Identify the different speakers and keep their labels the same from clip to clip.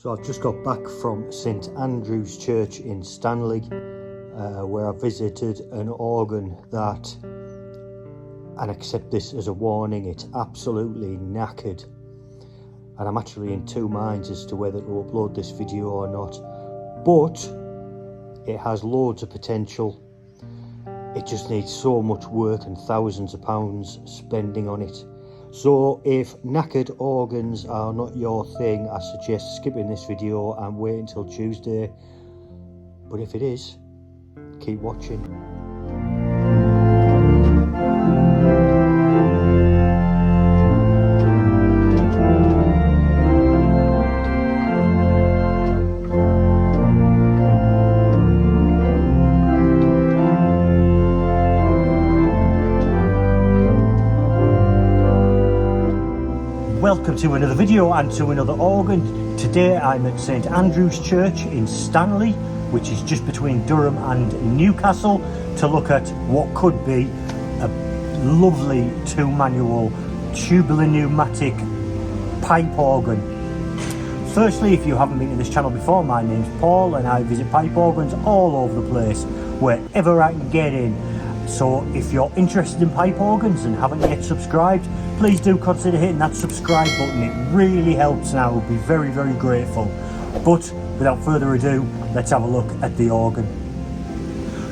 Speaker 1: So I've just got back from St Andrew's Church in Stanley, where I visited an organ that, and accept this as a warning, it's absolutely knackered. And I'm actually in two minds as to whether to upload this video or not. But it has loads of potential. It just needs so much work and thousands of pounds spending on it. So if knackered organs are not your thing, I suggest skipping this video and wait until Tuesday. But if it is, keep watching. Welcome to another video and to another organ. Today I'm at St Andrew's Church in Stanley, which is just between Durham and Newcastle, to look at what could be a lovely two-manual tubular-pneumatic pipe organ. Firstly, if you haven't been to this channel before, my name's Paul and I visit pipe organs all over the place, wherever I can get in. So if you're interested in pipe organs and haven't yet subscribed, please do consider hitting that subscribe button. It really helps and I would be very, very grateful. But without further ado, let's have a look at the organ.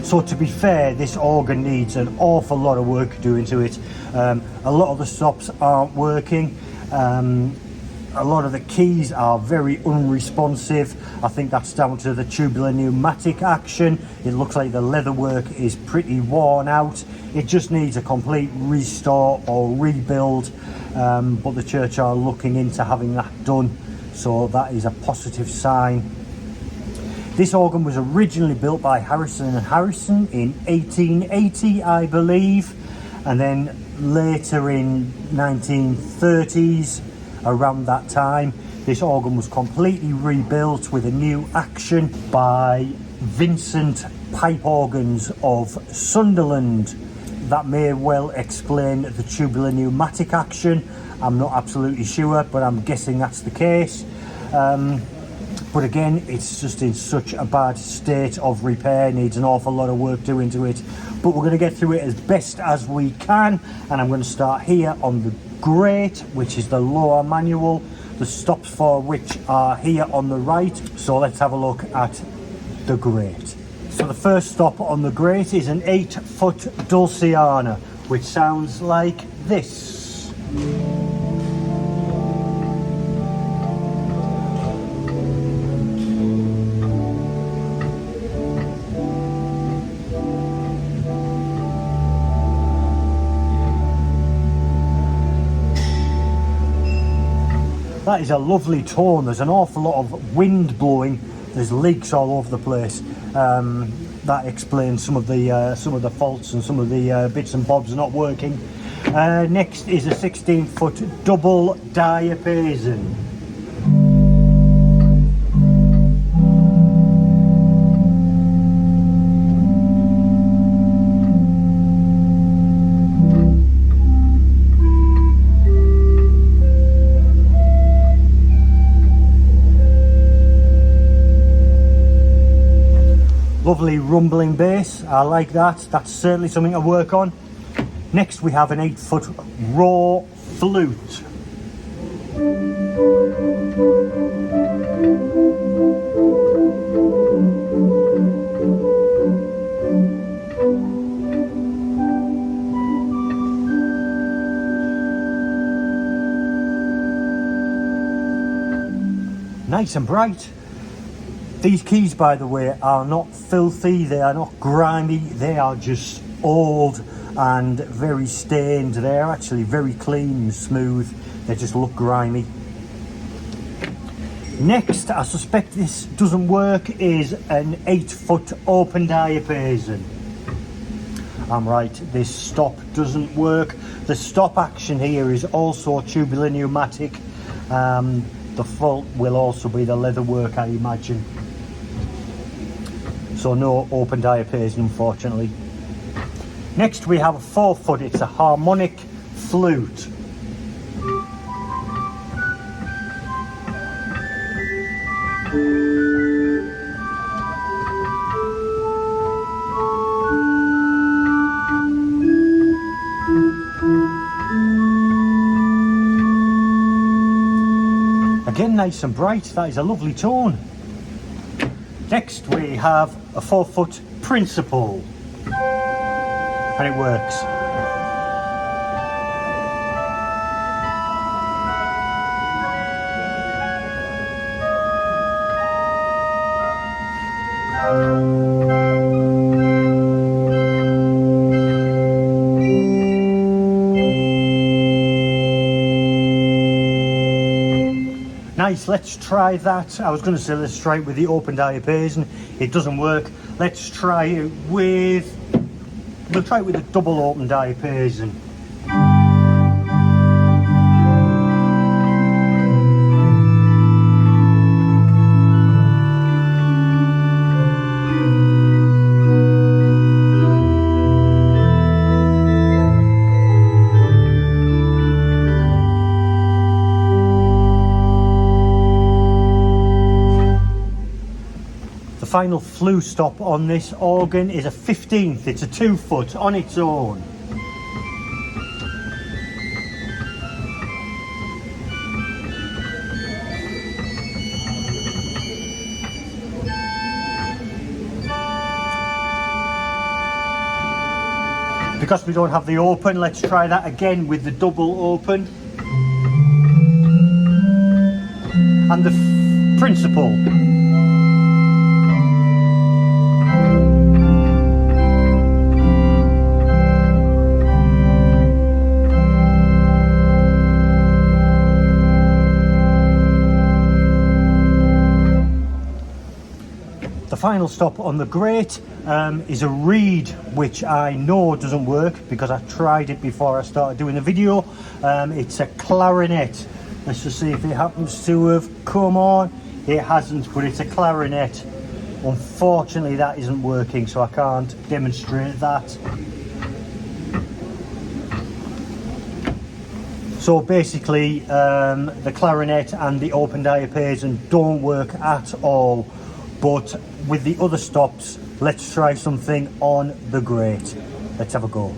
Speaker 1: So to be fair, this organ needs an awful lot of work doing to it. A lot of the stops aren't working. A lot of the keys are very unresponsive. I think that's down to the tubular pneumatic action. It looks like the leatherwork is pretty worn out. It just needs a complete restore or rebuild, but the church are looking into having that done, so that is a positive sign. This organ was originally built by Harrison & Harrison in 1880, I believe, and then later in 1930s, around that time, this organ was completely rebuilt with a new action by Vincent Pipe Organs of Sunderland. That may well explain the tubular pneumatic action. I'm not absolutely sure, but I'm guessing that's the case. But again, it's just in such a bad state of repair, needs an awful lot of work doing to it. But we're going to get through it as best as we can, and I'm going to start here on the grate, which is the lower manual, the stops for which are here on the right. So let's have a look at the grate. So the first stop on the grate is an 8-foot Dulciana, which sounds like this. That is a lovely tone. There's an awful lot of wind blowing. There's leaks all over the place. That explains some of the faults and some of the bits and bobs not working. Next is a 16-foot double diapason. Lovely rumbling bass, I like that. That's certainly something to work on. Next we have an 8-foot raw flute. Nice and bright. These keys, by the way, are not filthy, they are not grimy, they are just old and very stained. They're actually very clean and smooth, they just look grimy. Next, I suspect this doesn't work, is an 8-foot open diapason. I'm right, this stop doesn't work. The stop action here is also tubular pneumatic. The fault will also be the leatherwork, I imagine. So no open diapason, unfortunately. Next we have a 4-foot, it's a harmonic flute. Again, nice and bright. That is a lovely tone. Next we have a 4-foot principal, and it works. Nice, let's try that. I was going to say let's try it with the open diapason. It doesn't work. Let's try it with, we'll try it with a double open diapason. The final flue stop on this organ is a 15th. It's a 2-foot on its own. Because we don't have the open, let's try that again with the double open. And the principal. The final stop on the grate is a reed, which I know doesn't work because I tried it before I started doing the video. It's a clarinet. Let's just see if it happens to have come on. It hasn't, but it's a clarinet. Unfortunately, that isn't working, so I can't demonstrate that. So basically, the clarinet and the open diapason don't work at all. But with the other stops, let's try something on the grate. Let's have a go.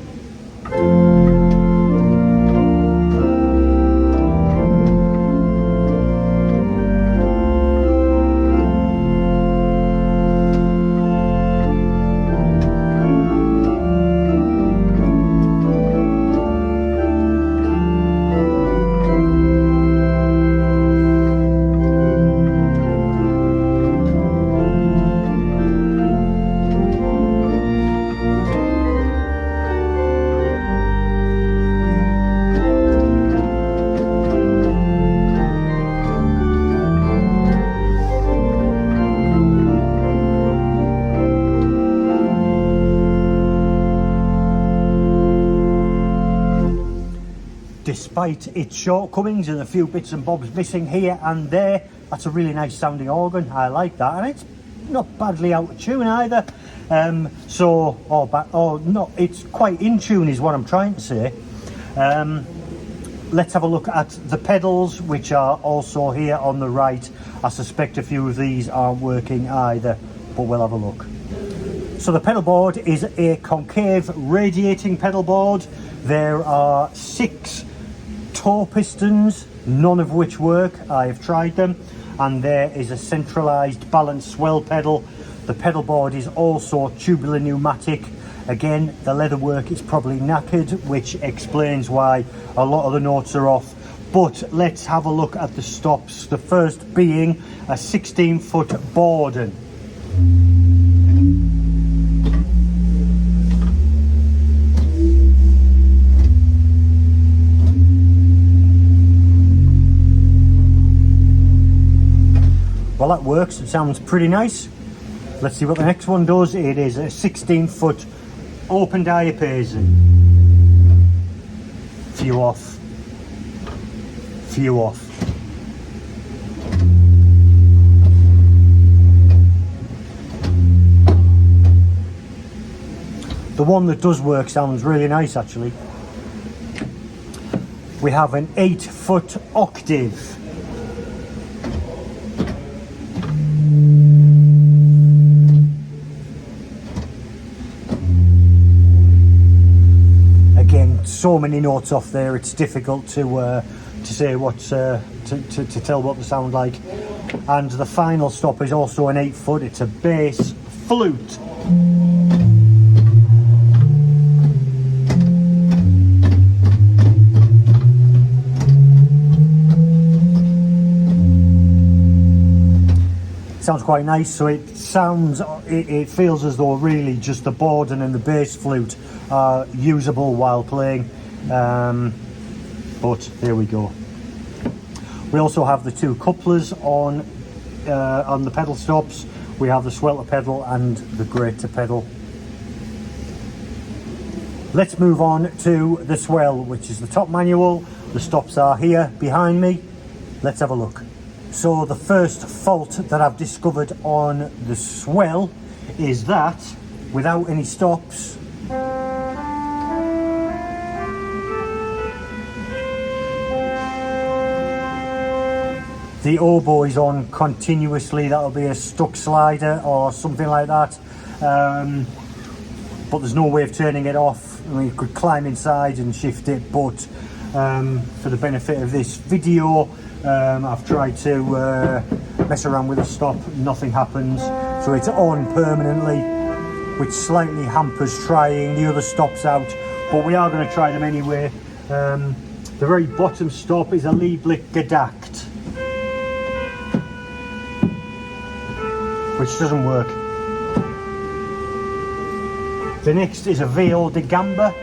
Speaker 1: Despite its shortcomings and a few bits and bobs missing here and there, that's a really nice sounding organ. I like that, and it's not badly out of tune either. It's quite in tune is what I'm trying to say. Let's have a look at the pedals, which are also here on the right. I suspect a few of these aren't working either, but we'll have a look. So the pedal board is a concave radiating pedal board. There are 6 toe pistons, none of which work. I have tried them. And there is a centralized balance swell pedal. The pedal board is also tubular-pneumatic. Again, the leatherwork is probably knackered, which explains why a lot of the notes are off. But let's have a look at the stops. The first being a 16-foot Borden. Well, that works. It sounds pretty nice. Let's see what the next one does. It is a 16-foot open diapason. Few off. Few off. The one that does work sounds really nice, actually. We have an 8-foot octave. So many notes off there, it's difficult to to say what's to tell what they sound like. And the final stop is also an 8 foot. It's a bass flute. Sounds quite nice. So it sounds, it feels as though really just the bourdon and the bass flute are usable while playing. But there we go. We also have the two couplers on the pedal stops. We have the swell to pedal and the grate to pedal. Let's move on to the swell, which is the top manual. The stops are here behind me. Let's have a look. So the first fault that I've discovered on the swell is that without any stops, the oboe is on continuously. That'll be a stuck slider or something like that. But there's no way of turning it off. I mean, you could climb inside and shift it, but for the benefit of this video, I've tried to mess around with the stop. Nothing happens. So it's on permanently, which slightly hampers trying the other stops out, but we are going to try them anyway. The very bottom stop is a Lieblich gedackt, which doesn't work. The next is a VO de Gamba,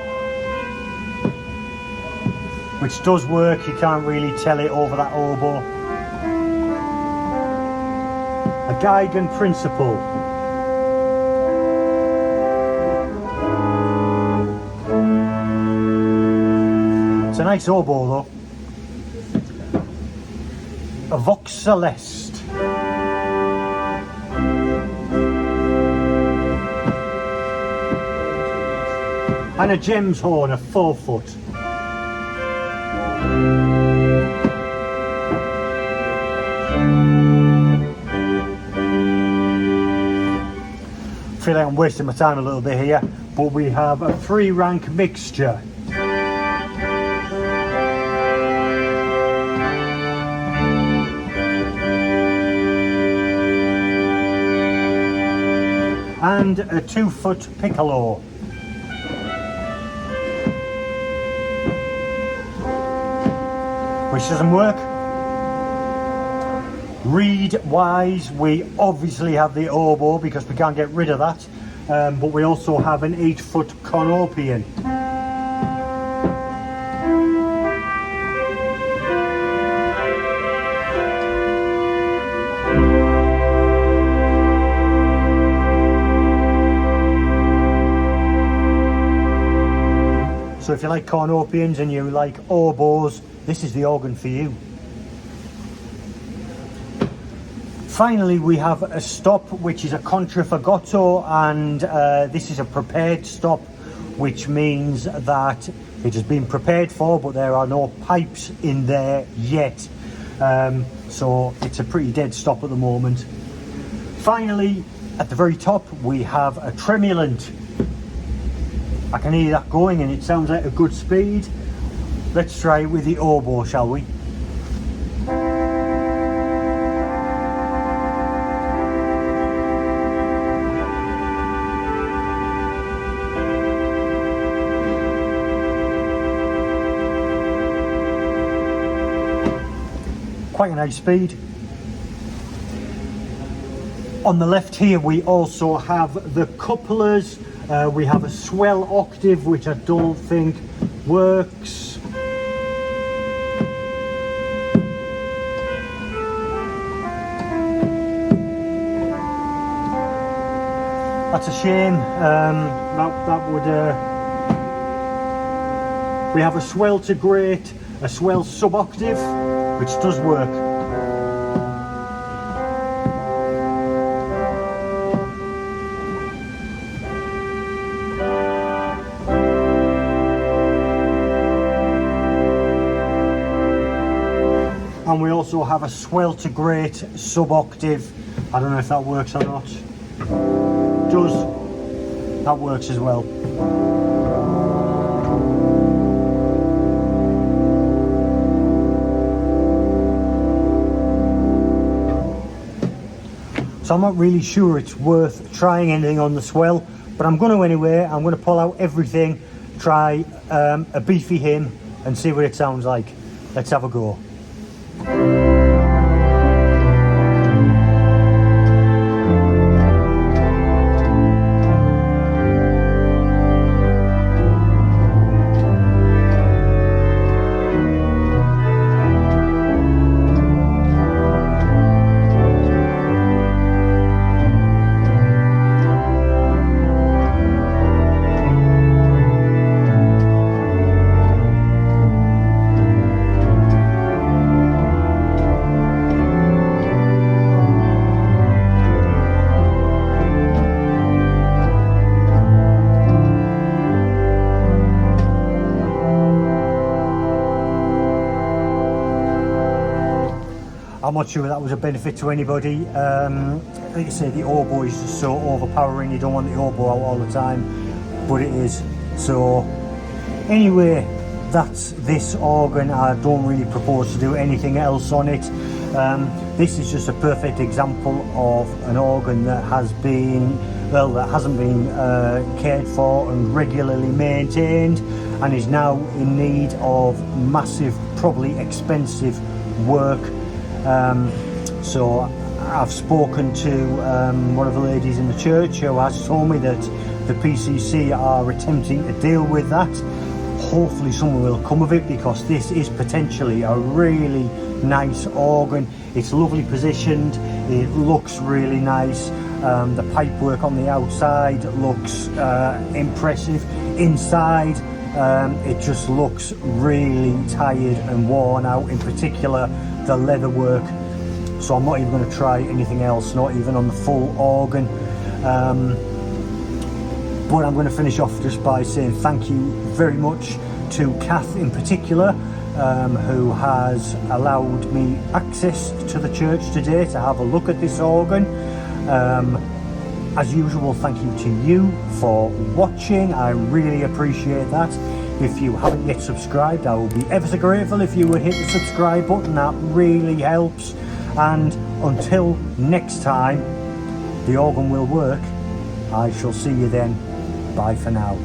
Speaker 1: which does work. You can't really tell it over that oboe. A Geigen Principal. It's a nice oboe though. A Vox Celeste. And a Gems horn, a 4 foot. I feel like I'm wasting my time a little bit here, but we have a 3-rank mixture. And a 2 foot piccolo. Which doesn't work. Reed wise, we obviously have the oboe because we can't get rid of that, but we also have an 8 foot Conopian. So if you like Conopians and you like oboes, this is the organ for you. Finally, we have a stop which is a contraffagotto, and this is a prepared stop, which means that it has been prepared for, but there are no pipes in there yet. So it's a pretty dead stop at the moment. Finally, at the very top, we have a tremulant. I can hear that going and it sounds like a good speed. Let's try it with the oboe, shall we? Quite a nice speed. On the left here we also have the couplers. We have a Swell octave, which I don't think works. That's a shame. That would. We have a Swell to grate, a Swell sub-octave, which does work. And we also have a Swell to grate sub-octave. I don't know if that works or not. Does. That works as well. So I'm not really sure it's worth trying anything on the Swell, but I'm going to anyway. I'm going to pull out everything, try a beefy hymn and see what it sounds like. Let's have a go. I'm not sure that was a benefit to anybody. Like I say, the oboe is just so overpowering. You don't want the oboe out all the time, but it is. So anyway, that's this organ. I don't really propose to do anything else on it. This is just a perfect example of an organ that has been, well, that hasn't been cared for and regularly maintained, and is now in need of massive, probably expensive work. So I've spoken to one of the ladies in the church who has told me that the PCC are attempting to deal with that. Hopefully something will come of it, because this is potentially a really nice organ. It's lovely positioned, it looks really nice. The pipework on the outside looks impressive. Inside it just looks really tired and worn out, in particular the leatherwork. So I'm not even going to try anything else, not even on the full organ. But I'm going to finish off just by saying thank you very much to Kath in particular, who has allowed me access to the church today to have a look at this organ. As usual, thank you to you for watching. I really appreciate that. If you haven't yet subscribed, I will be ever so grateful if you would hit the subscribe button. That really helps. And until next time, the organ will work. I shall see you then. Bye for now.